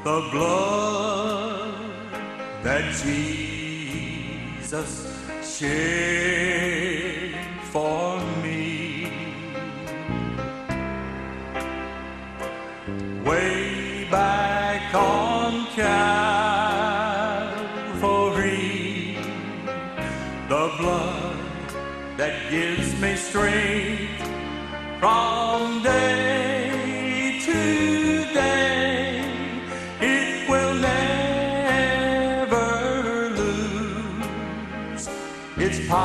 the blood that Jesus shed for me. Way back on Calvary, the blood that gives me strength from day to day. It will never lose its power.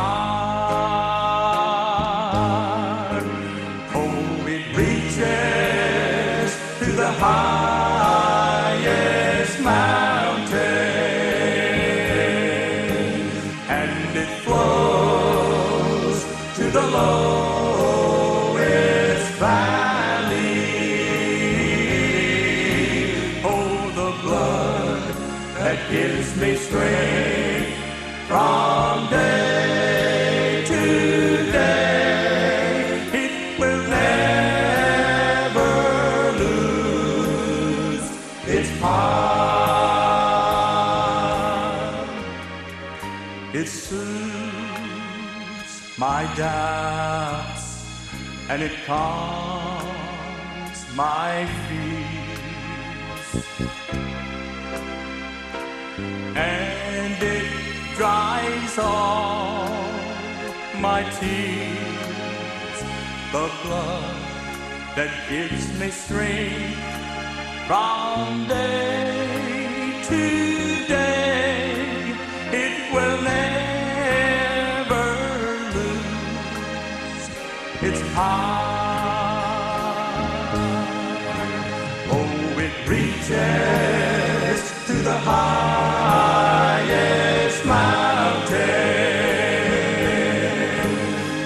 Oh, it reaches to the highest mountain, and it flows to the lowest valley. Oh, the blood that gives me strength from day to day, it will never lose its power. It soothes my doubts and it calms my fears, and it dries all my tears. The blood that gives me strength from day to day, it will never lose its power. Oh, it reaches to the highest mountain,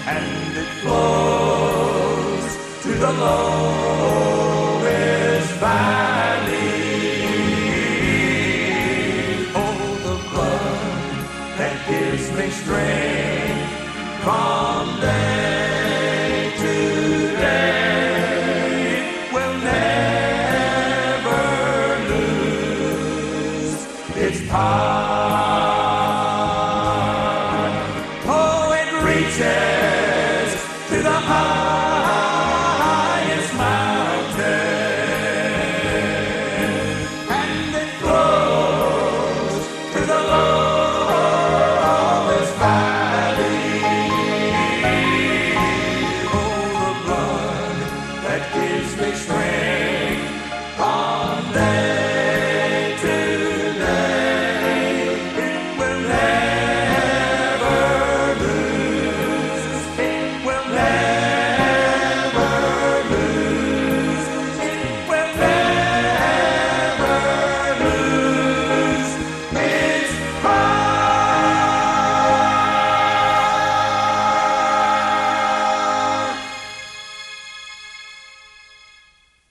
and it flows to the lowest valley. Oh, the blood that gives me strength from day to day, it will never lose its power. Oh, it reaches